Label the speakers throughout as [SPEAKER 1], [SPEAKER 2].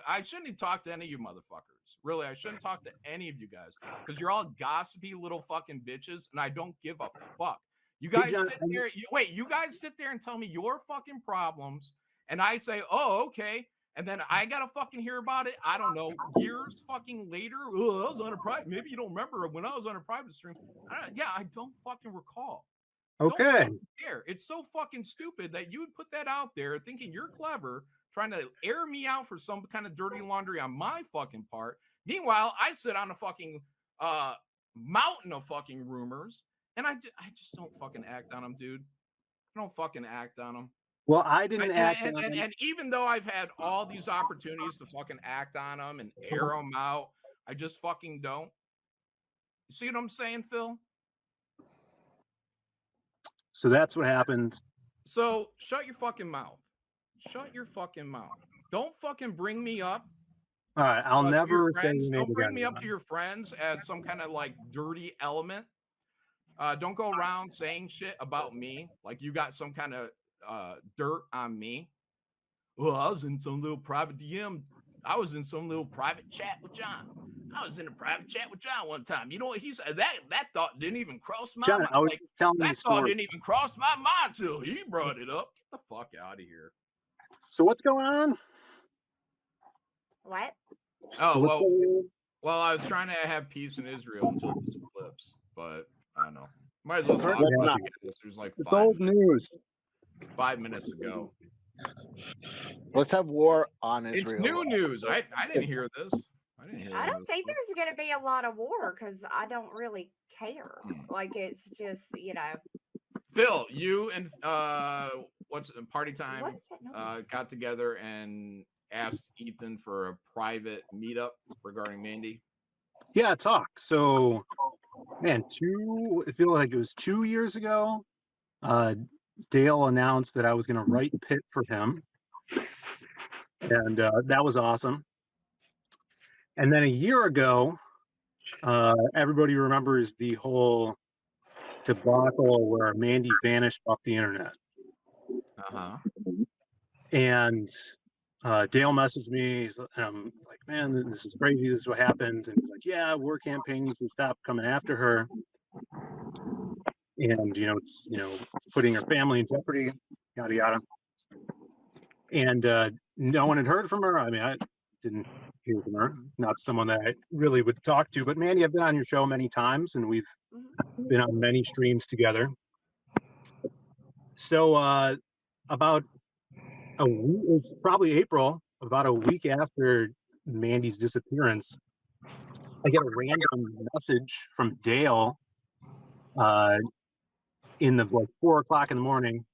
[SPEAKER 1] I shouldn't have talked to any of you motherfuckers. Really, I shouldn't talk to any of you guys because you're all gossipy little fucking bitches, and I don't give a fuck. You guys sit there. You guys sit there and tell me your fucking problems, and I say, oh, okay. And then I gotta fucking hear about it. I don't know, years fucking later. Oh, I was on a private. Maybe you don't remember when I was on a private stream. I don't fucking recall.
[SPEAKER 2] Okay.
[SPEAKER 1] Don't care. It's so fucking stupid that you would put that out there, thinking you're clever, trying to air me out for some kind of dirty laundry on my fucking part. Meanwhile, I sit on a fucking mountain of fucking rumors, and I just don't fucking act on them, dude. I don't fucking act on them.
[SPEAKER 2] Well, I didn't act
[SPEAKER 1] on them. And even though I've had all these opportunities to fucking act on them and air them out, I just fucking don't. You see what I'm saying, Phil?
[SPEAKER 2] So that's what happened.
[SPEAKER 1] So shut your fucking mouth. Shut your fucking mouth. Don't fucking bring me up.
[SPEAKER 2] All right, I'll never say
[SPEAKER 1] don't bring me up to your friends as some kind of like dirty element. Don't go around saying shit about me like you got some kind of dirt on me. Well, I was in some little private DM. I was in some little private chat with Jon. I was in a private chat with Jon one time. You know what he said? That thought didn't even cross my mind. That thought didn't even cross my mind till he brought it up. Get the fuck out of here.
[SPEAKER 2] So what's going on?
[SPEAKER 3] What?
[SPEAKER 1] Oh, well, I was trying to have peace in Israel until this eclipse, but I don't know. Might as well talk about it. There's like
[SPEAKER 4] it's old news.
[SPEAKER 1] 5 minutes ago.
[SPEAKER 4] Let's have war on Israel.
[SPEAKER 1] It's new news. I didn't hear this.
[SPEAKER 3] I don't think there's going to be a lot of war because I don't really care. Like, it's just, you know.
[SPEAKER 1] Phil, you and Party Time got together and asked Ethan for a private meetup regarding Mandy.
[SPEAKER 2] Yeah, talk. So, man, I feel like it was 2 years ago. Dale announced that I was going to write Pitt for him, and that was awesome. And then a year ago, everybody remembers the whole debacle where Mandy vanished off the internet. And Dale messaged me, and I'm like, man, this is crazy. This is what happened. And he's like, yeah, war campaign needs to stop coming after her. And, putting her family in jeopardy, yada, yada. And no one had heard from her. I mean, I didn't hear from her. Not someone that I really would talk to. But Mandy, I've been on your show many times, and we've been on many streams together. So about a week, it was probably April, about a week after Mandy's disappearance, I get a random message from Dale in the 4 o'clock in the morning.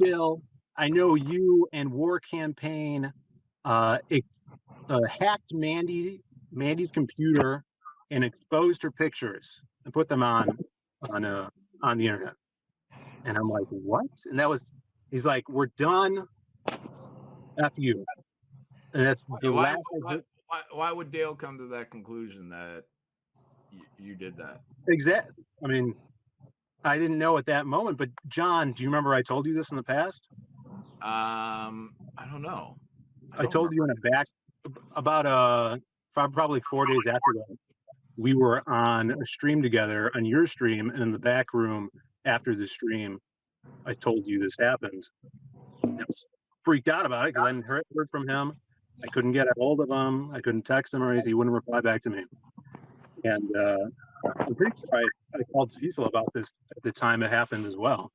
[SPEAKER 2] Phil, I know you and War Campaign hacked Mandy's computer and exposed her pictures and put them on the internet. And I'm like, what? And he's like, we're done. F you. And that's the last.
[SPEAKER 1] Why would Dale come to that conclusion that you did that?
[SPEAKER 2] Exactly. I mean, I didn't know at that moment, but Jon, do you remember I told you this in the past?
[SPEAKER 1] I don't know.
[SPEAKER 2] I told you in a back about probably 4 days after that. We were on a stream together on your stream, and in the back room after the stream, I told you this happened. I was freaked out about it because I hadn't heard from him. I couldn't get a hold of him. I couldn't text him or anything. He wouldn't reply back to me. And I'm pretty sure I called Cecil about this at the time it happened as well.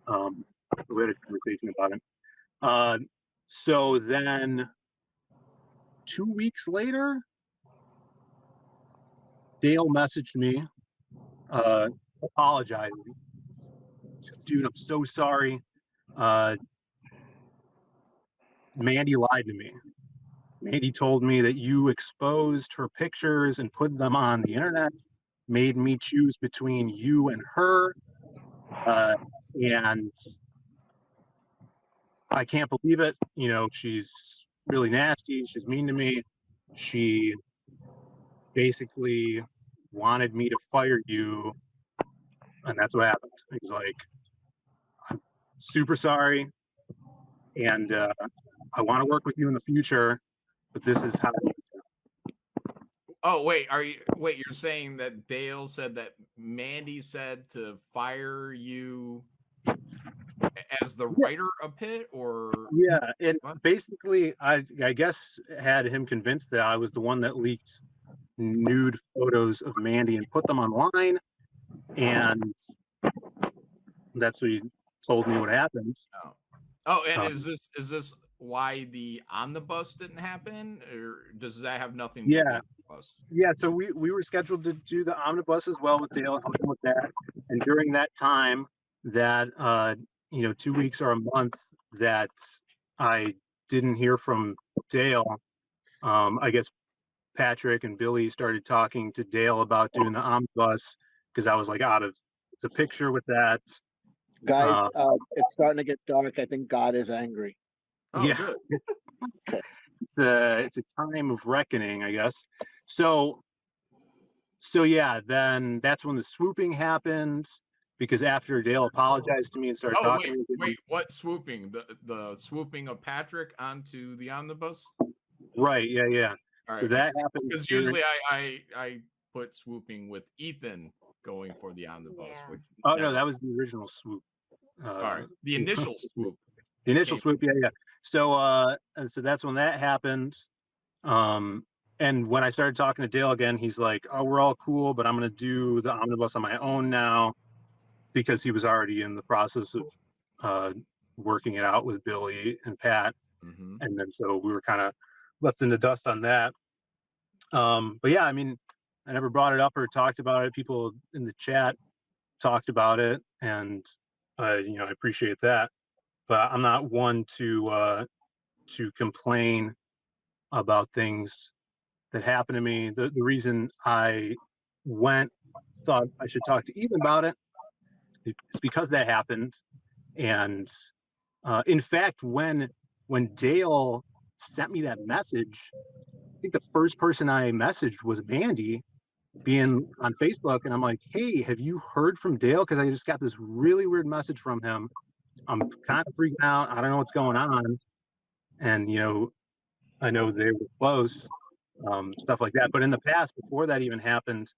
[SPEAKER 2] We had a conversation about it. So then 2 weeks later, Dale messaged me apologizing. Dude, I'm so sorry. Mandy lied to me. Mandy told me that you exposed her pictures and put them on the internet, made me choose between you and her. And I can't believe it. She's really nasty. She's mean to me. She basically wanted me to fire you. And that's what happened. He's like, I'm super sorry. And I want to work with you in the future, but this is how.
[SPEAKER 1] Oh wait, you're saying that Dale said that Mandy said to fire you as the writer of Pitt, or
[SPEAKER 2] Yeah, and
[SPEAKER 1] what?
[SPEAKER 2] basically, I guess had him convinced that I was the one that leaked nude photos of Mandy and put them online, and that's what he told me what happened.
[SPEAKER 1] Oh, oh, and
[SPEAKER 2] Um,
[SPEAKER 1] is this why the omnibus didn't happen, or does that have nothing to do
[SPEAKER 2] yeah,
[SPEAKER 1] with the bus?
[SPEAKER 2] yeah. So we were scheduled to do the omnibus as well with Dale, helping with that. And during that time, that 2 weeks or a month that I didn't hear from Dale, I guess Patrick and Billy started talking to Dale about doing the omnibus because I was like out of the picture with that.
[SPEAKER 4] Guys, it's starting to get dark. I think God is angry.
[SPEAKER 1] Oh,
[SPEAKER 2] Yeah,
[SPEAKER 1] good.
[SPEAKER 2] it's a time of reckoning, I guess. So yeah, then that's when the swooping happened because after Dale apologized to me and started
[SPEAKER 1] Oh
[SPEAKER 2] talking to me,
[SPEAKER 1] what swooping? The swooping of Patrick onto the omnibus?
[SPEAKER 2] right, yeah.
[SPEAKER 1] All
[SPEAKER 2] So
[SPEAKER 1] right,
[SPEAKER 2] that happened
[SPEAKER 1] because
[SPEAKER 2] during.
[SPEAKER 1] usually I put swooping with Ethan going for the omnibus,
[SPEAKER 3] Yeah.
[SPEAKER 1] which
[SPEAKER 2] Oh
[SPEAKER 1] never.
[SPEAKER 2] no, that was the original swoop.
[SPEAKER 1] All right, the initial swoop.
[SPEAKER 2] The initial
[SPEAKER 1] came-
[SPEAKER 2] swoop, yeah. So that's when that happened. And when I started talking to Dale again, he's like, "Oh, we're all cool, but I'm gonna do the omnibus on my own now," because he was already in the process of working it out with Billy and Pat,
[SPEAKER 1] Mhm.
[SPEAKER 2] and then so we were kind of left in the dust on that. But yeah, I mean, I never brought it up or talked about it. People in the chat talked about it, and I appreciate that. But I'm not one to complain about things that happened to me. The reason I thought I should talk to Ethan about it is because that happened. And in fact, when Dale sent me that message, I think the first person I messaged was Mandy, being on Facebook, and I'm like, "Hey, have you heard from Dale? Because I just got this really weird message from him. I'm kind of freaking out. I don't know what's going on." And I know they were close, stuff like that. But in the past, before that even happened,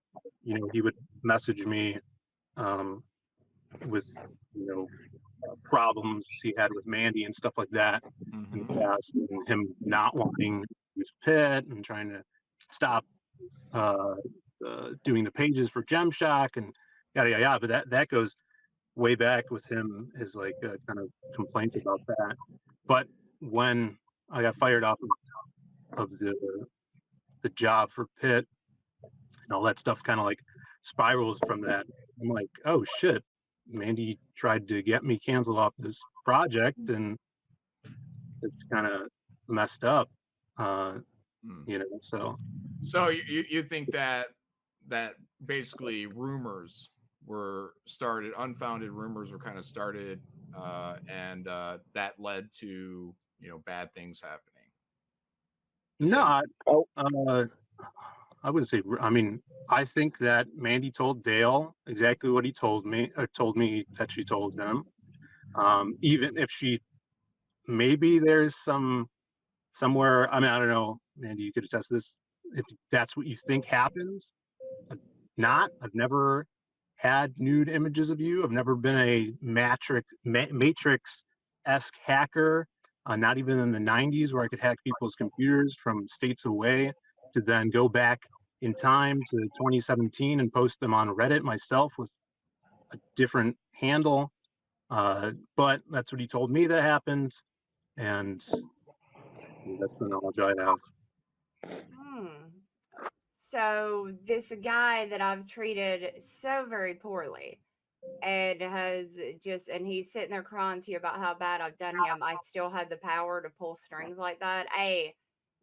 [SPEAKER 2] he would message me with problems he had with Mandy and stuff like that in the
[SPEAKER 1] Mhm.
[SPEAKER 2] past, and him not wanting to use Pitt and trying to stop uh, doing the pages for Gem Shock and yada yada yada. But that goes way back with him, his like kind of complaints about that. But when I got fired off of the job for Pitt and all that stuff, kind of like spirals from that. I'm like, oh shit, Mandy tried to get me canceled off this project, and it's kind of messed up,
[SPEAKER 1] Mm.
[SPEAKER 2] So
[SPEAKER 1] So you think that basically rumors were started, unfounded rumors were kind of started, and that led to bad things happening. Is
[SPEAKER 2] no,
[SPEAKER 1] that
[SPEAKER 4] Oh,
[SPEAKER 2] I wouldn't say. I mean, I think that Mandy told Dale exactly what he told me, or told me that she told him. Even if she, maybe there's somewhere. I mean, I don't know, Mandy. You could attest to this. If that's what you think happens, not. I've never had nude images of you. I've never been a Matrix-esque hacker. Not even in the 90s, where I could hack people's computers from states away to then go back in time to 2017 and post them on Reddit myself with a different handle. But that's what he told me that happened, and that's the knowledge I have.
[SPEAKER 3] Hmm. So this guy that I've treated so very poorly and he's sitting there crying to you about how bad I've done him. I still had the power to pull strings like that. Hey,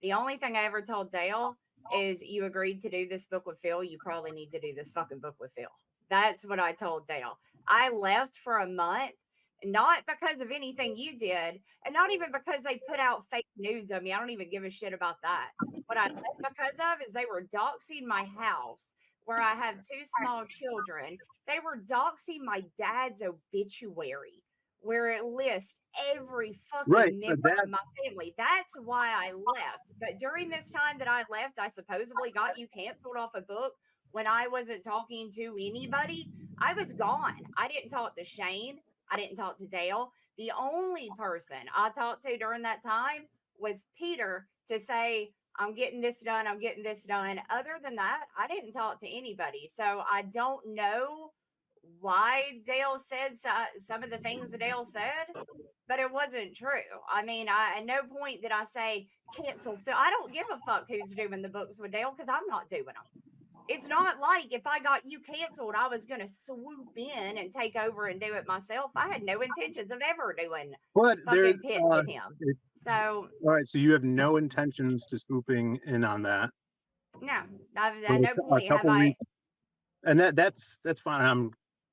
[SPEAKER 3] the only thing I ever told Dale is you agreed to do this book with Phil. You probably need to do this fucking book with Phil. That's what I told Dale. I left for a month, not because of anything you did, and not even because they put out fake news of me. I don't even give a shit about that. What I left because of is they were doxing my house where I have two small children. They were doxing my dad's obituary where it lists every
[SPEAKER 2] Right,
[SPEAKER 3] fucking
[SPEAKER 2] but
[SPEAKER 3] member
[SPEAKER 2] that
[SPEAKER 3] of my family. That's why I left. But during this time that I left, I supposedly got you canceled off a book when I wasn't talking to anybody. I was gone. I didn't talk to Shane. I didn't talk to Dale. The only person I talked to during that time was Peter to say, I'm getting this done. I'm getting this done. Other than that, I didn't talk to anybody. So I don't know why Dale said some of the things that Dale said, but it wasn't true. I mean, at no point did I say cancel Phil. I don't give a fuck who's doing the books with Dale because I'm not doing them. It's not like if I got you canceled, I was going to swoop in and take over and do it myself. I had no intentions of ever doing
[SPEAKER 2] but there's
[SPEAKER 3] fucking Pitt with him. So,
[SPEAKER 2] all right, so you have no intentions to swooping in on that.
[SPEAKER 3] no, at
[SPEAKER 2] But
[SPEAKER 3] no
[SPEAKER 2] a
[SPEAKER 3] point have
[SPEAKER 2] couple
[SPEAKER 3] I.
[SPEAKER 2] weeks, and that's fine.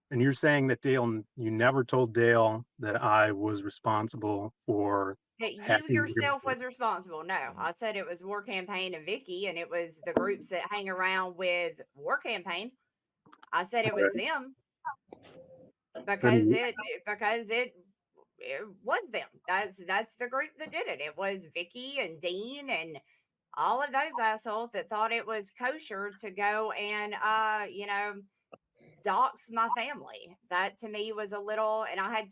[SPEAKER 2] And you're saying that Dale, you never told Dale that I was responsible for
[SPEAKER 3] That you
[SPEAKER 2] hacking
[SPEAKER 3] yourself
[SPEAKER 2] your-
[SPEAKER 3] was responsible. No, I said it was War Campaign and Vicky, and it was the groups that hang around with War Campaign. I said it was them because it was them. That's the group that did it. It was Vicky and Dean and all of those assholes that thought it was kosher to go and dox my family. That to me was a little, and I had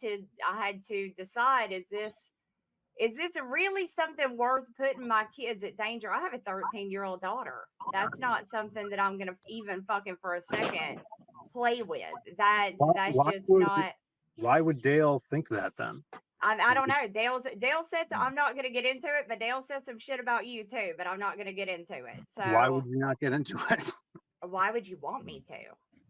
[SPEAKER 3] to decide, is this really something worth putting my kids at danger? I have a 13-year-old daughter. That's not something that I'm gonna even fucking for a second play with. That's just not.
[SPEAKER 2] Why would Dale think that then?
[SPEAKER 3] I don't know. Dale said I'm not gonna get into it, but Dale said some shit about you too. But I'm not gonna get into it. So
[SPEAKER 2] Why would you not get into it?
[SPEAKER 3] why would you want me to?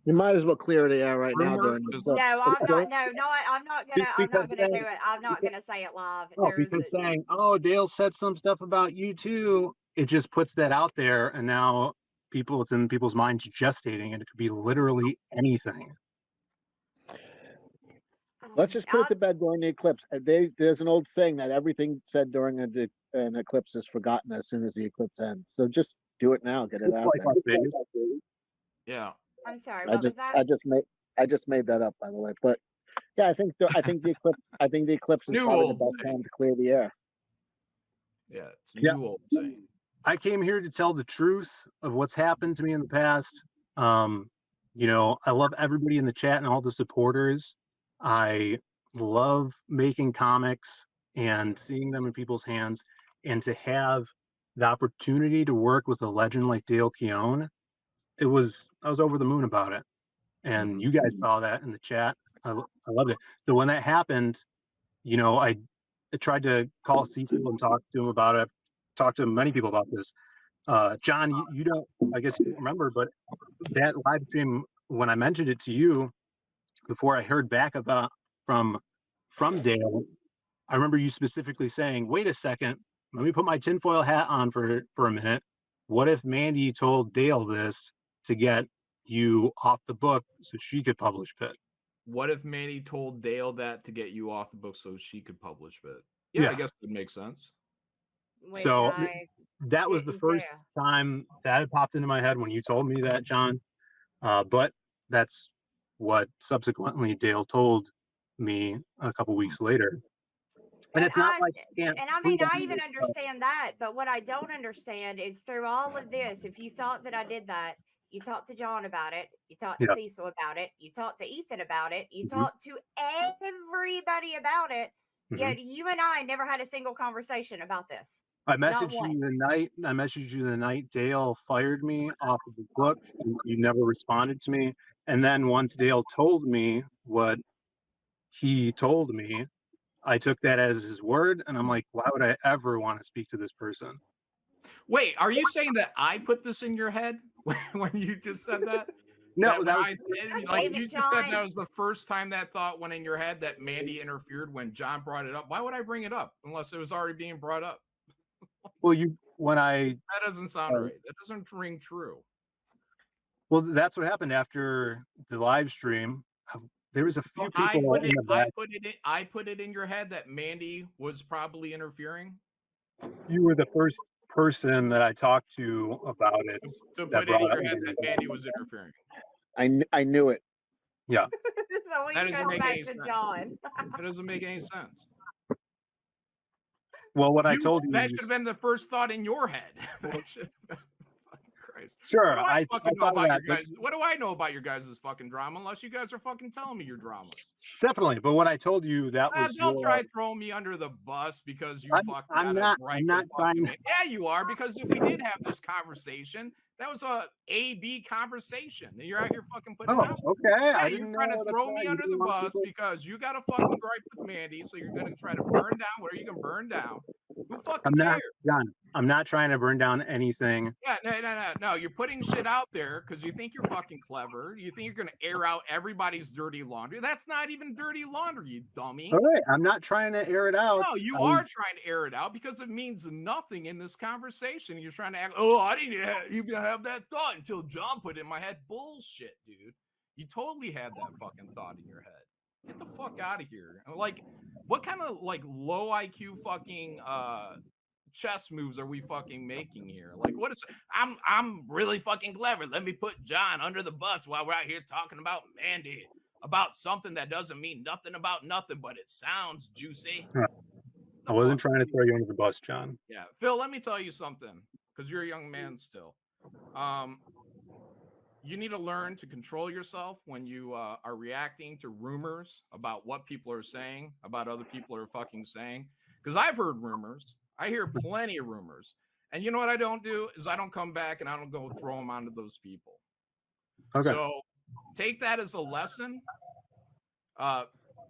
[SPEAKER 4] You might as well clear the air right now during this.
[SPEAKER 3] No, I'm not. No, I'm not gonna. I'm not gonna do it. I'm not gonna say it live.
[SPEAKER 2] Because saying, "Oh, Dale said some stuff about you too," it just puts that out there, and now it's in people's minds gestating, and it could be literally anything.
[SPEAKER 4] Let's just put it to bed during the eclipse. There's an old saying that everything said during an eclipse is forgotten as soon as the eclipse ends. So just do it now. Get it out there.
[SPEAKER 1] Yeah.
[SPEAKER 3] I'm sorry. What was that?
[SPEAKER 4] I just made that up, by the way. But yeah, I think the eclipse is probably the best time to clear the air.
[SPEAKER 1] Yeah, it's a new old saying.
[SPEAKER 2] I came here to tell the truth of what's happened to me in the past. I love everybody in the chat and all the supporters. I love making comics and seeing them in people's hands, and to have the opportunity to work with a legend like Dale Keown, I was over the moon about it. And you guys saw that in the chat. I loved it. So when that happened, I tried to call Cecil and talk to him about it. Talked to many people about this. John, you don't, I guess you don't remember, but that live stream, when I mentioned it to you, before I heard back from Dale, I remember you specifically saying, "Wait a second, let me put my tinfoil hat on for a minute. What if Mandy told Dale this to get you off the book so she could publish Pitt?"
[SPEAKER 1] What if Mandy told Dale that to get you off the book so she could publish Pitt? Yeah, I guess it makes sense.
[SPEAKER 2] So that was the first time that had popped into my head when you told me that, John. But that's what subsequently Dale told me a couple weeks later. And it's not like you can't.
[SPEAKER 3] And I mean, I even understand that, but what I don't understand is through all of this, if you thought that I did that, you talked to John about it, you talked to Cecil about it, you talked to Ethan about it, you talked to everybody about it, yet you and I never had a single conversation about this.
[SPEAKER 2] I messaged you the night Dale fired me off of the book. You never responded to me. And then once Dale told me what he told me, I took that as his word, and I'm like, why would I ever want to speak to this person?
[SPEAKER 1] Wait, are you saying that I put this in your head when you just said that?
[SPEAKER 2] No,
[SPEAKER 1] you just said that was the first time that thought went in your head that Mandy interfered when John brought it up. Why would I bring it up unless it was already being brought up?
[SPEAKER 2] Well,
[SPEAKER 1] that doesn't sound right. That doesn't ring true.
[SPEAKER 2] Well, that's what happened after the live stream. There was a few people.
[SPEAKER 1] I put it in your head that Mandy was probably interfering.
[SPEAKER 2] You were the first person that I talked to about it.
[SPEAKER 1] To put it in your head that Mandy was interfering.
[SPEAKER 4] I knew it.
[SPEAKER 2] Yeah.
[SPEAKER 3] So we go back to John.
[SPEAKER 1] That doesn't make any sense.
[SPEAKER 2] Well, what I told you.
[SPEAKER 1] That should have been the first thought in your head. Fucking Christ.
[SPEAKER 2] Sure,
[SPEAKER 1] What do I fucking know
[SPEAKER 2] thought
[SPEAKER 1] about
[SPEAKER 2] that,
[SPEAKER 1] your guys? What do I know about your guys' fucking drama unless you guys are fucking telling me your dramas?
[SPEAKER 2] Definitely, but what I told you that was
[SPEAKER 1] Don't try throwing me under the bus because you fucking
[SPEAKER 2] I'm
[SPEAKER 1] got
[SPEAKER 2] not trying to.
[SPEAKER 1] Yeah, you are, because if we did have this conversation, that was a A-B conversation. And you're out here fucking putting it out.
[SPEAKER 2] Okay.
[SPEAKER 1] Yeah,
[SPEAKER 2] I
[SPEAKER 1] you're
[SPEAKER 2] didn't
[SPEAKER 1] trying
[SPEAKER 2] know
[SPEAKER 1] to throw me under the bus because you got a fucking gripe with Mandy, so you're going to try to burn down whatever you can burn down. Who fucking cares?
[SPEAKER 2] John, I'm not trying to burn down anything.
[SPEAKER 1] Yeah, no. You're putting shit out there because you think you're fucking clever. You think you're going to air out everybody's dirty laundry. That's not even dirty laundry, you dummy.
[SPEAKER 2] All right, I'm not trying to air it out.
[SPEAKER 1] No, you are trying to air it out because it means nothing in this conversation. You're trying to act, I didn't even have that thought until Jon put it in my head. Bullshit, dude. You totally had that fucking thought in your head. Get the fuck out of here. Like, what kind of, like, low IQ fucking, chess moves are we fucking making here? Like, what is? I'm really fucking clever. Let me put Jon under the bus while we're out here talking about Mandy, about something that doesn't mean nothing about nothing, but it sounds juicy.
[SPEAKER 2] I wasn't trying to throw you under the bus, Jon.
[SPEAKER 1] Yeah, Phil. Let me tell you something, because you're a young man still. You need to learn to control yourself when you are reacting to rumors about what people are saying, about other people are fucking saying. Because I've heard rumors. I hear plenty of rumors. And you know what I don't do is I don't come back and I don't go throw them onto those people.
[SPEAKER 2] Okay.
[SPEAKER 1] So take that as a lesson.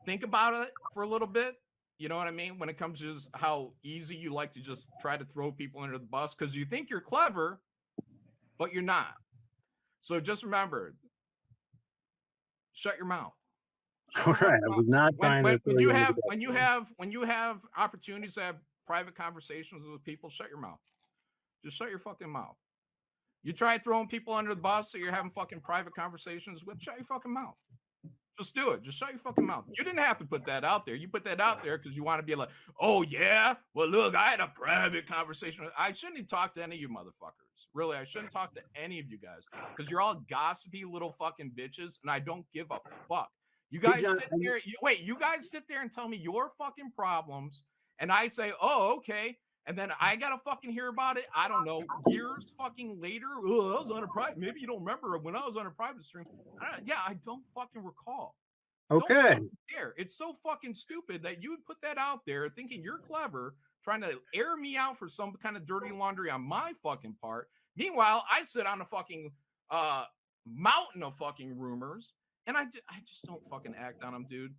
[SPEAKER 1] Think about it for a little bit. You know what I mean? When it comes to just how easy you like to just try to throw people under the bus because you think you're clever, but you're not. So just remember, shut your mouth.
[SPEAKER 2] All right. I was not trying to throw you under the bus.
[SPEAKER 1] When you have opportunities to have private conversations with people, shut your mouth. Just shut your fucking mouth. You try throwing people under the bus that you're having fucking private conversations with, shut your fucking mouth. Just do it. Just shut your fucking mouth. You didn't have to put that out there. You put that out there because you want to be like, oh, yeah? Well, look, I had a private conversation. I shouldn't have talked to any of you motherfuckers. Really, I shouldn't talk to any of you guys because you're all gossipy little fucking bitches, and I don't give a fuck. You guys you guys sit there and tell me your fucking problems, and I say, oh, okay. And then I gotta fucking hear about it. I don't know, years fucking later. Oh, I was on a private. Maybe you don't remember when I was on a private stream. I don't fucking recall.
[SPEAKER 2] Okay.
[SPEAKER 1] It's so fucking stupid that you would put that out there thinking you're clever, trying to air me out for some kind of dirty laundry on my fucking part. Meanwhile, I sit on a fucking mountain of fucking rumors, and I just don't fucking act on them, dude.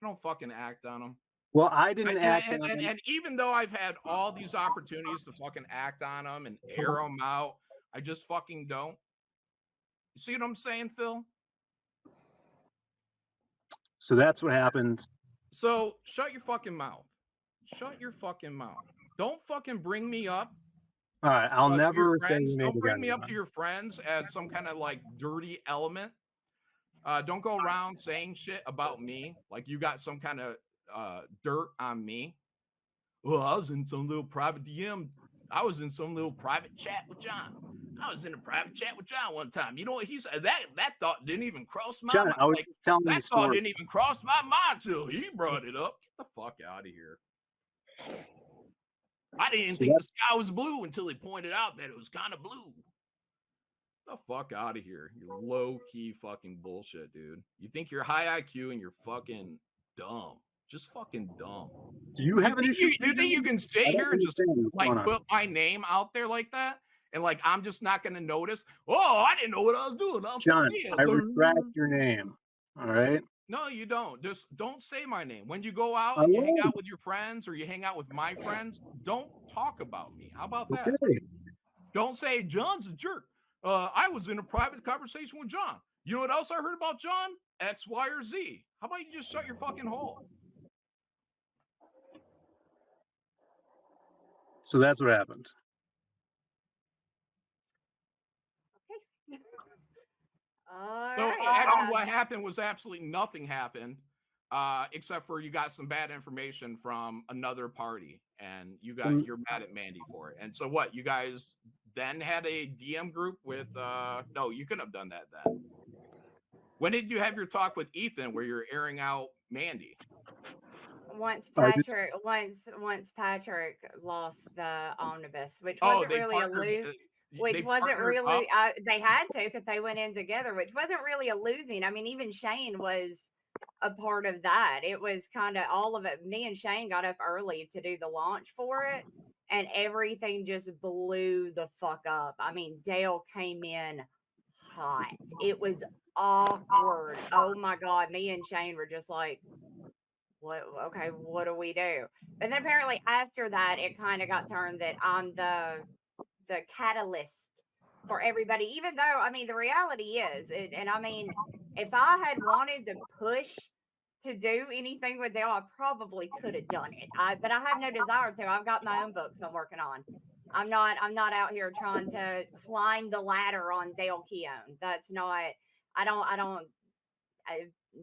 [SPEAKER 1] I don't fucking act on them.
[SPEAKER 2] Well, I didn't act
[SPEAKER 1] on them. And even though I've had all these opportunities to fucking act on them and air them out, I just fucking don't. You see what I'm saying, Phil?
[SPEAKER 2] So that's what happened.
[SPEAKER 1] So shut your fucking mouth. Shut your fucking mouth. Don't fucking bring me up.
[SPEAKER 2] All right, I'll never say your name again.
[SPEAKER 1] Don't bring me up to your friends as some kind of like dirty element. Don't go around saying shit about me like you got some kind of dirt on me. Well, I was in some little private DM. I was in some little private chat with Jon. I was in a private chat with Jon one time. You know what he said? That thought didn't even cross my mind.
[SPEAKER 2] I was telling
[SPEAKER 1] that thought didn't even cross my mind till he brought it up. Get the fuck out of here. I didn't think the sky was blue until he pointed out that it was kind of blue. Get the fuck out of here. You're low-key fucking bullshit, dude. You think you're high IQ and you're fucking dumb. Just fucking dumb.
[SPEAKER 2] Do you have an issue?
[SPEAKER 1] Do you think you can sit here and just like put my name out there like that? And like I'm just not gonna notice? Oh, I didn't know what I was doing.
[SPEAKER 2] Jon, I retract your name. All right?
[SPEAKER 1] No, you don't. Just don't say my name. When you go out and you hang out with your friends or you hang out with my friends, don't talk about me. How about that?
[SPEAKER 2] Okay.
[SPEAKER 1] Don't say Jon's a jerk. I was in a private conversation with Jon. You know what else I heard about Jon? X, Y, or Z. How about you just shut your fucking hole?
[SPEAKER 2] So that's what happened.
[SPEAKER 1] Actually, what happened was absolutely nothing happened, except for you got some bad information from another party, and you're mad at Mandy for it. And so what? You guys then had a DM group with? No, you couldn't have done that then. When did you have your talk with Ethan where you're airing out Mandy?
[SPEAKER 3] once
[SPEAKER 2] I just,
[SPEAKER 3] Patrick lost the omnibus, which
[SPEAKER 1] Oh,
[SPEAKER 3] wasn't
[SPEAKER 1] they
[SPEAKER 3] really a
[SPEAKER 1] partnered.
[SPEAKER 3] lose, which
[SPEAKER 1] They
[SPEAKER 3] wasn't
[SPEAKER 1] partnered up.
[SPEAKER 3] really they had to because they went in together, which wasn't really a losing. I mean, even Shane was a part of that. It was kind of all of it. Me and Shane got up early to do the launch for it, and everything just blew the fuck up. I mean, Dale came in hot. It was awkward. Oh my god, me and Shane were just like, what? Okay, what do we do? But then apparently after that, it kind of got turned that I'm the catalyst for everybody. Even though, I mean, the reality is, and I mean, if I had wanted to push to do anything with Dale, I probably could have done it. But I have no desire to. I've got my own books I'm working on. I'm not out here trying to climb the ladder on Dale Keown. That's not. I don't.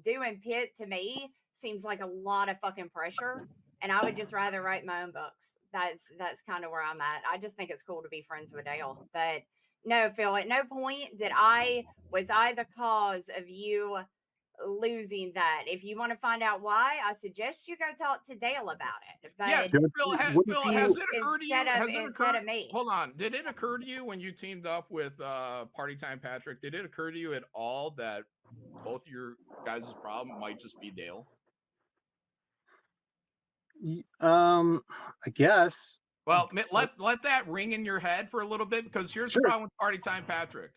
[SPEAKER 3] Doing Pitt to me seems like a lot of fucking pressure, and I would just rather write my own books. That's kind of where I'm at. I just think it's cool to be friends with Dale, but no, Phil. At no point did I the cause of you losing that. If you want to find out why, I suggest you go talk to Dale about it.
[SPEAKER 1] Yeah,
[SPEAKER 3] But
[SPEAKER 2] wouldn't
[SPEAKER 1] Phil, has
[SPEAKER 2] you,
[SPEAKER 1] it occurred to you?
[SPEAKER 3] instead of me.
[SPEAKER 1] Hold on. Did it occur to you when you teamed up with Party Time Patrick? Did it occur to you at all that both of your guys' problem might just be Dale?
[SPEAKER 2] I guess.
[SPEAKER 1] Well, let that ring in your head for a little bit, because here's the
[SPEAKER 2] Sure.
[SPEAKER 1] problem with Party Time Patrick.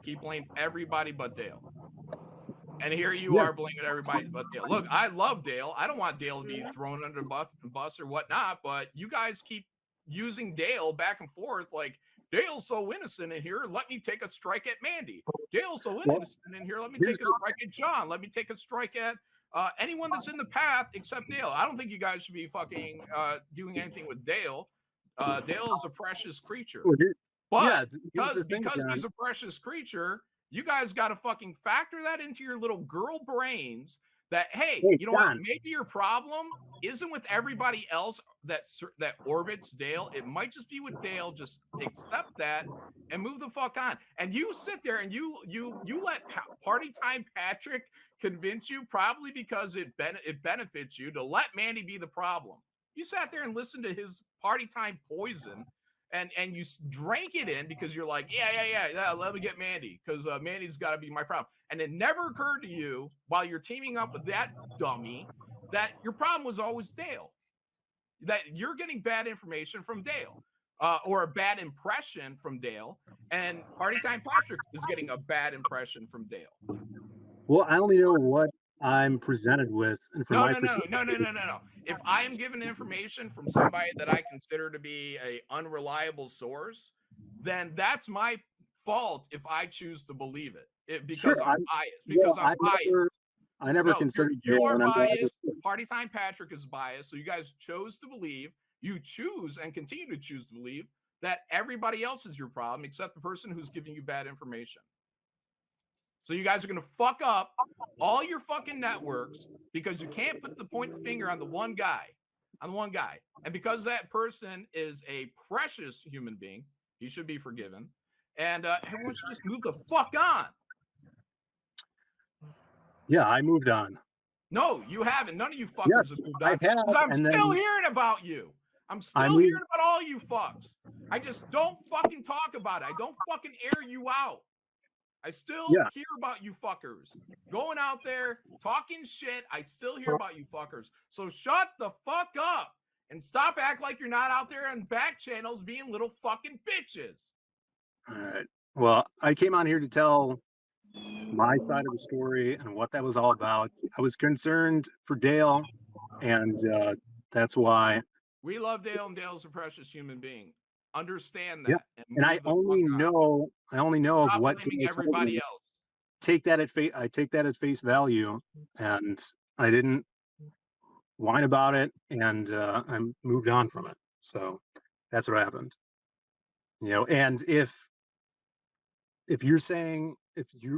[SPEAKER 1] He blamed everybody but Dale. And here you
[SPEAKER 2] Yeah.
[SPEAKER 1] are blaming everybody but Dale. Look, I love Dale. I don't want Dale to be thrown under the bus or whatnot, but you guys keep using Dale back and forth like, Dale's so innocent in here, let me take a strike at Mandy. Dale's so
[SPEAKER 2] Well,
[SPEAKER 1] innocent in here, let me take a strike at John. Let me take a strike at anyone that's in the path except Dale. I don't think you guys should be fucking doing anything with Dale. Dale is a precious creature. But because he's a precious creature, you guys got to fucking factor that into your little girl brains that, hey, you know what? Maybe your problem isn't with everybody else that orbits Dale. It might just be with Dale. Just accept that and move the fuck on. And you sit there and you let Party Time Patrick convince you, probably because it benefits you, to let Mandy be the problem. You sat there and listened to his Party Time poison. And you drank it in because you're like, yeah, let me get Mandy, because Mandy's got to be my problem. And it never occurred to you, while you're teaming up with that dummy, that your problem was always Dale. That you're getting bad information from Dale, or a bad impression from Dale, and Party Time Patrick is getting a bad impression from Dale.
[SPEAKER 2] Well, I only know what I'm presented with, and from my perspective.
[SPEAKER 1] No. If I am given information from somebody that I consider to be a unreliable source, then that's my fault if I choose to believe it, because
[SPEAKER 2] Sure,
[SPEAKER 1] I'm biased. Because I'm biased.
[SPEAKER 2] I never considered
[SPEAKER 1] you are
[SPEAKER 2] and I'm glad
[SPEAKER 1] biased. Party Time Patrick is biased. So you guys chose to believe. You choose and continue to choose to believe that everybody else is your problem except the person who's giving you bad information. So you guys are going to fuck up all your fucking networks because you can't put the finger on the one guy. And because that person is a precious human being, he should be forgiven. And everyone should just move the fuck on.
[SPEAKER 2] Yeah, I moved on.
[SPEAKER 1] No, you haven't. None of you fuckers have moved on. I'm still hearing about you. I'm still hearing about all you fucks. I just don't fucking talk about it. I don't fucking air you out. I still hear about you fuckers going out there talking shit. I still hear about you fuckers. So shut the fuck up and stop acting like you're not out there on back channels being little fucking bitches.
[SPEAKER 2] All right. Well, I came on here to tell my side of the story and what that was all about. I was concerned for Dale, and that's why.
[SPEAKER 1] We love Dale, and Dale's a precious human being. Understand that.
[SPEAKER 2] Yeah. And I only know of what
[SPEAKER 1] everybody else.
[SPEAKER 2] I take that as face value, and I didn't whine about it, and I moved on from it. So that's what happened. And if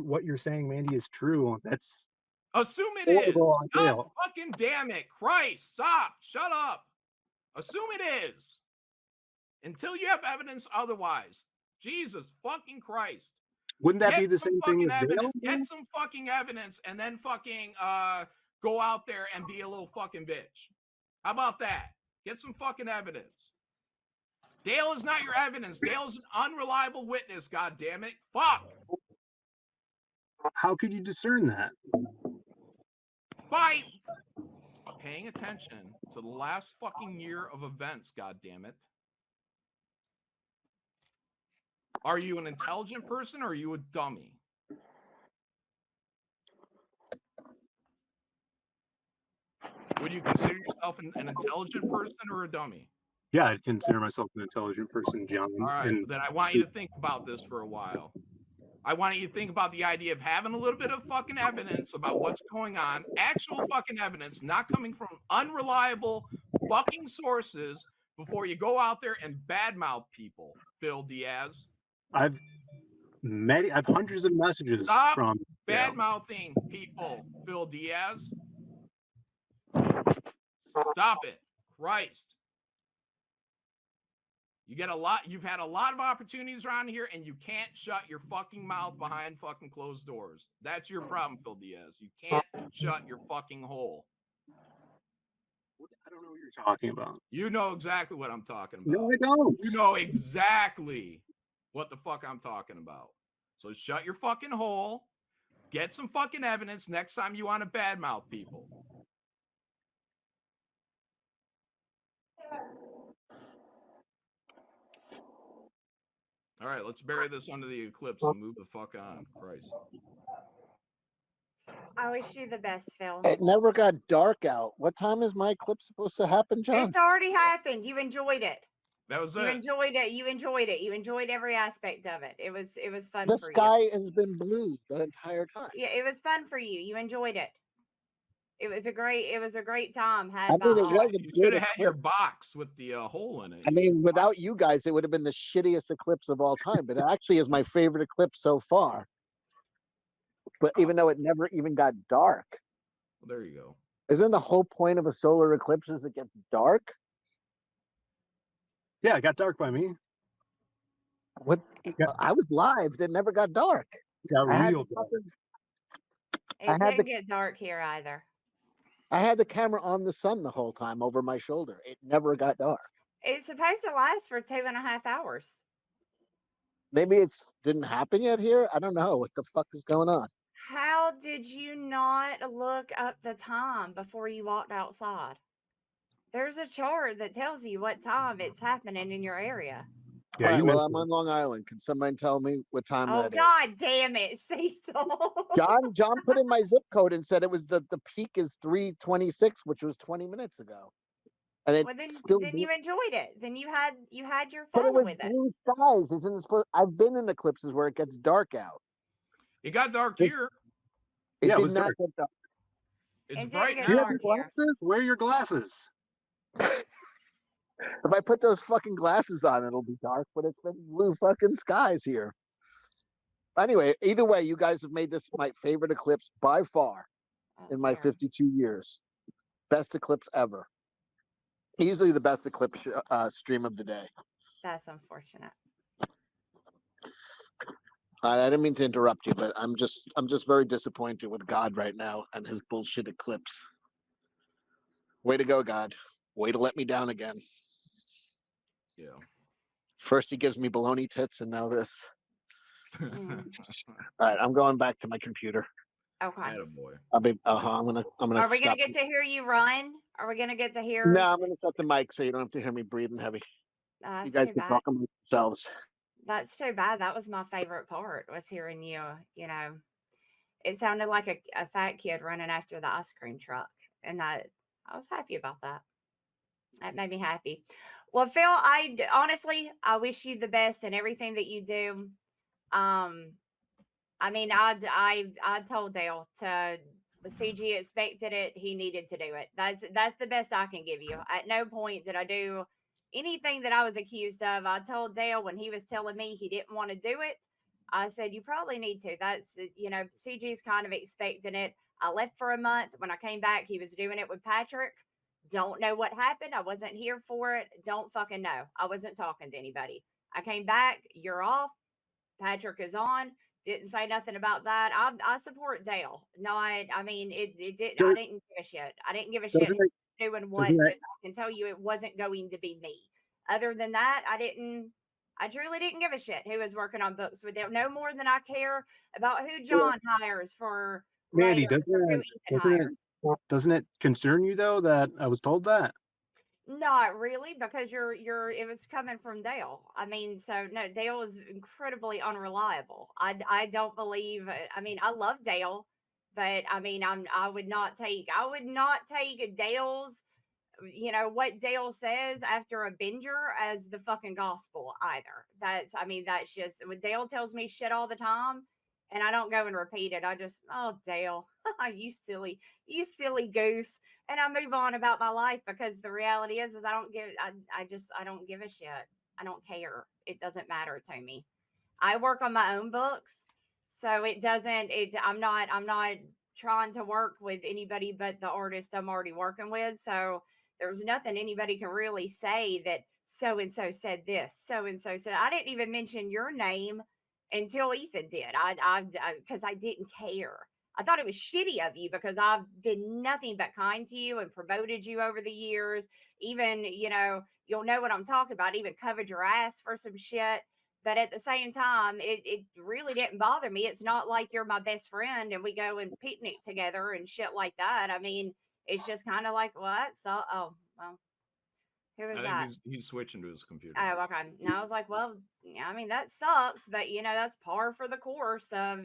[SPEAKER 2] what you're saying, Mandy, is true, that's
[SPEAKER 1] assume it is.
[SPEAKER 2] God
[SPEAKER 1] fucking damn it, Christ! Stop! Shut up! Assume it is. Until you have evidence otherwise. Jesus fucking Christ.
[SPEAKER 2] Wouldn't that be the same thing as Dale?
[SPEAKER 1] Get some fucking evidence and then fucking go out there and be a little fucking bitch. How about that? Get some fucking evidence. Dale is not your evidence. Dale is an unreliable witness, God damn it. Fuck.
[SPEAKER 2] How could you discern that?
[SPEAKER 1] By paying attention to the last fucking year of events, God damn it. Are you an intelligent person or are you a dummy? Would you consider yourself an intelligent person or a dummy?
[SPEAKER 2] Yeah, I'd consider myself an intelligent person, John.
[SPEAKER 1] All right,
[SPEAKER 2] And
[SPEAKER 1] then I want you to think about this for a while. I want you to think about the idea of having a little bit of fucking evidence about what's going on, actual fucking evidence, not coming from unreliable fucking sources before you go out there and badmouth people, Phil Diaz.
[SPEAKER 2] I've hundreds of messages
[SPEAKER 1] Stop
[SPEAKER 2] from
[SPEAKER 1] badmouthing people, Phil Diaz. Stop it. Christ. You've had a lot of opportunities around here and you can't shut your fucking mouth behind fucking closed doors. That's your problem, Phil Diaz. You can't shut your fucking hole.
[SPEAKER 2] I don't know what you're talking about.
[SPEAKER 1] You know exactly what I'm talking about.
[SPEAKER 2] No, I don't.
[SPEAKER 1] You know exactly what the fuck I'm talking about. So shut your fucking hole. Get some fucking evidence next time you want to badmouth people. All right, let's bury this under the eclipse and move the fuck on. Christ.
[SPEAKER 3] I wish you the best, Phil.
[SPEAKER 4] It never got dark out. What time is my eclipse supposed to happen, John?
[SPEAKER 3] It's already happened. You enjoyed it.
[SPEAKER 1] That was
[SPEAKER 3] You
[SPEAKER 1] it.
[SPEAKER 3] enjoyed it. You enjoyed it. You enjoyed every aspect of it. It was fun
[SPEAKER 4] The
[SPEAKER 3] for you.
[SPEAKER 4] sky has been blue the entire time.
[SPEAKER 3] Yeah, it was fun for you. You enjoyed it. It was a great time.
[SPEAKER 4] I mean, it was a
[SPEAKER 1] You
[SPEAKER 4] good
[SPEAKER 1] should have had your
[SPEAKER 4] eclipse.
[SPEAKER 1] box with the hole in it.
[SPEAKER 4] I mean, without you guys, it would have been the shittiest eclipse of all time. But it actually is my favorite eclipse so far. But even though it never even got dark.
[SPEAKER 1] Well, there you go.
[SPEAKER 4] Isn't the whole point of a solar eclipse is it gets dark?
[SPEAKER 2] Yeah, it got dark by me.
[SPEAKER 4] What?
[SPEAKER 2] Yeah.
[SPEAKER 4] I was live. It never got dark.
[SPEAKER 2] It got
[SPEAKER 4] I
[SPEAKER 2] real dark.
[SPEAKER 3] Didn't get dark here either.
[SPEAKER 4] I had the camera on the sun the whole time over my shoulder. It never got dark.
[SPEAKER 3] It's supposed to last for 2.5 hours.
[SPEAKER 4] Maybe it didn't happen yet here. I don't know what the fuck is going on.
[SPEAKER 3] How did you not look up the time before you walked outside? There's a chart that tells you what time it's happening in your area.
[SPEAKER 2] Yeah,
[SPEAKER 4] All right,
[SPEAKER 2] you
[SPEAKER 4] well,
[SPEAKER 2] mentioned
[SPEAKER 4] I'm on Long Island. Can somebody tell me what time
[SPEAKER 3] Oh,
[SPEAKER 4] that is?
[SPEAKER 3] God damn it, Cecil.
[SPEAKER 4] John put in my zip code and said it was the peak is 3:26, which was 20 minutes ago. And it
[SPEAKER 3] Well, then
[SPEAKER 4] still
[SPEAKER 3] you enjoyed it. Then you had your
[SPEAKER 4] but it
[SPEAKER 3] fun
[SPEAKER 4] was
[SPEAKER 3] with it.
[SPEAKER 4] blue skies. Isn't it supposed, I've been in eclipses where it gets dark out.
[SPEAKER 1] It got dark here.
[SPEAKER 4] It
[SPEAKER 2] Yeah, it
[SPEAKER 4] did
[SPEAKER 2] was
[SPEAKER 4] not
[SPEAKER 2] dark.
[SPEAKER 4] get dark.
[SPEAKER 1] It's
[SPEAKER 3] It
[SPEAKER 1] bright
[SPEAKER 3] didn't
[SPEAKER 2] Do you
[SPEAKER 1] now.
[SPEAKER 2] have your
[SPEAKER 3] dark here.
[SPEAKER 2] glasses? Wear your glasses.
[SPEAKER 4] If I put those fucking glasses on, it'll be dark, but it's been blue fucking skies here. Anyway, either way, you guys have made this my favorite eclipse by far in my
[SPEAKER 3] Fair.
[SPEAKER 4] 52 years. Best eclipse ever. Easily the best eclipse stream of the day.
[SPEAKER 3] That's unfortunate.
[SPEAKER 4] I didn't mean to interrupt you, but I'm just very disappointed with God right now and his bullshit eclipse. Way to go, God. Way to let me down again.
[SPEAKER 1] Yeah.
[SPEAKER 4] First he gives me baloney tits, and now this.
[SPEAKER 3] Mm.
[SPEAKER 4] All right, I'm going back to my computer.
[SPEAKER 3] Okay.
[SPEAKER 1] Attaboy.
[SPEAKER 4] I'm gonna.
[SPEAKER 3] Are we gonna
[SPEAKER 4] stop.
[SPEAKER 3] get to hear you run? Are we gonna get to hear?
[SPEAKER 4] No, I'm gonna shut the mic so you don't have to hear me breathing heavy.
[SPEAKER 3] That's
[SPEAKER 4] You guys
[SPEAKER 3] too
[SPEAKER 4] can
[SPEAKER 3] bad.
[SPEAKER 4] talk among yourselves.
[SPEAKER 3] That's too bad. That was my favorite part, was hearing you. You know, it sounded like a fat kid running after the ice cream truck, and I was happy about that. That made me happy. Well, Phil, honestly, I wish you the best in everything that you do. I mean, I told Dale to. CG expected it. He needed to do it. That's the best I can give you. At no point did I do anything that I was accused of. I told Dale when he was telling me he didn't want to do it. I said, you probably need to. That's, CG's kind of expecting it. I left for a month. When I came back, he was doing it with Patrick. Don't know what happened. I wasn't here for it. Don't fucking know. I wasn't talking to anybody. I came back. You're off. Patrick is on. Didn't say nothing about that. I support Dale. No, I mean it didn't. I
[SPEAKER 2] Does-
[SPEAKER 3] didn't give a shit. I didn't give a shit
[SPEAKER 2] Doesn't
[SPEAKER 3] who
[SPEAKER 2] it?
[SPEAKER 3] was doing what.
[SPEAKER 2] Doesn't it?
[SPEAKER 3] But I can tell you it wasn't going to be me. Other than that, I didn't. I truly didn't give a shit who was working on books with Dale. No more than I care about who John hires for
[SPEAKER 2] Mandy,
[SPEAKER 3] writers or who Ethan hires.
[SPEAKER 2] doesn't it concern you though that I was told that?
[SPEAKER 3] Not really, because it was coming from Dale. I mean, so no, Dale is incredibly unreliable. I don't believe. I mean, I love Dale, but I mean, I would not take Dale's, what Dale says after a binger as the fucking gospel either. I mean, that's just when Dale tells me shit all the time, and I don't go and repeat it. I just, oh Dale, you silly goose, and I move on about my life because the reality is I don't give a shit. I don't care. It doesn't matter to me. I work on my own books, so it doesn't. I'm not trying to work with anybody but the artist I'm already working with. So there's nothing anybody can really say that so and so said this, so and so said. I didn't even mention your name until Ethan did. Because I didn't care. I thought it was shitty of you because I've been nothing but kind to you and promoted you over the years. Even, you'll know what I'm talking about. Even covered your ass for some shit. But at the same time, it really didn't bother me. It's not like you're my best friend and we go and picnic together and shit like that. I mean, it's just kind of like, what? So, oh, well, who is
[SPEAKER 1] I
[SPEAKER 3] that?
[SPEAKER 1] think he's switching to his computer.
[SPEAKER 3] Oh, okay. And I was like, well, yeah, I mean, that sucks, but, that's par for the course of,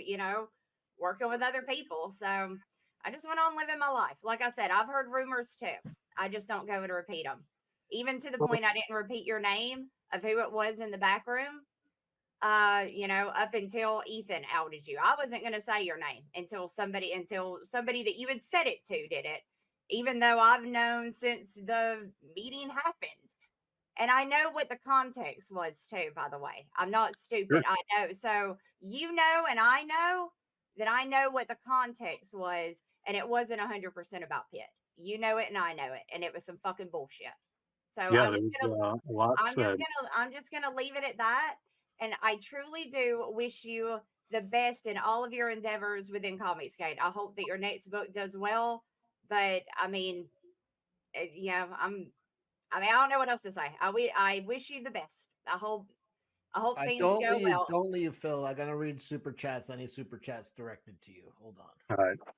[SPEAKER 3] working with other people. So I just went on living my life. Like I said, I've heard rumors too. I just don't go and repeat them. Even to the point I didn't repeat your name of who it was in the back room, up until Ethan outed you. I wasn't going to say your name until somebody that you had said it to did it, even though I've known since the meeting happened. And I know what the context was too, by the way. I'm not
[SPEAKER 2] Sure.
[SPEAKER 3] stupid. I know. So you know, and I know that I know what the context was, and it wasn't 100% about Pitt. You know it, and I know it, and it was some fucking bullshit. So
[SPEAKER 2] Yeah, there was a lot said.
[SPEAKER 3] I'm just gonna leave it at that. And I truly do wish you the best in all of your endeavors within Comicsgate. I hope that your next book does well. But I mean, I mean, I don't know what else to say. I wish you the best. I hope things go well.
[SPEAKER 5] Don't leave, Phil. I gotta read super chats. Any super chats directed to you. Hold on.
[SPEAKER 2] All right.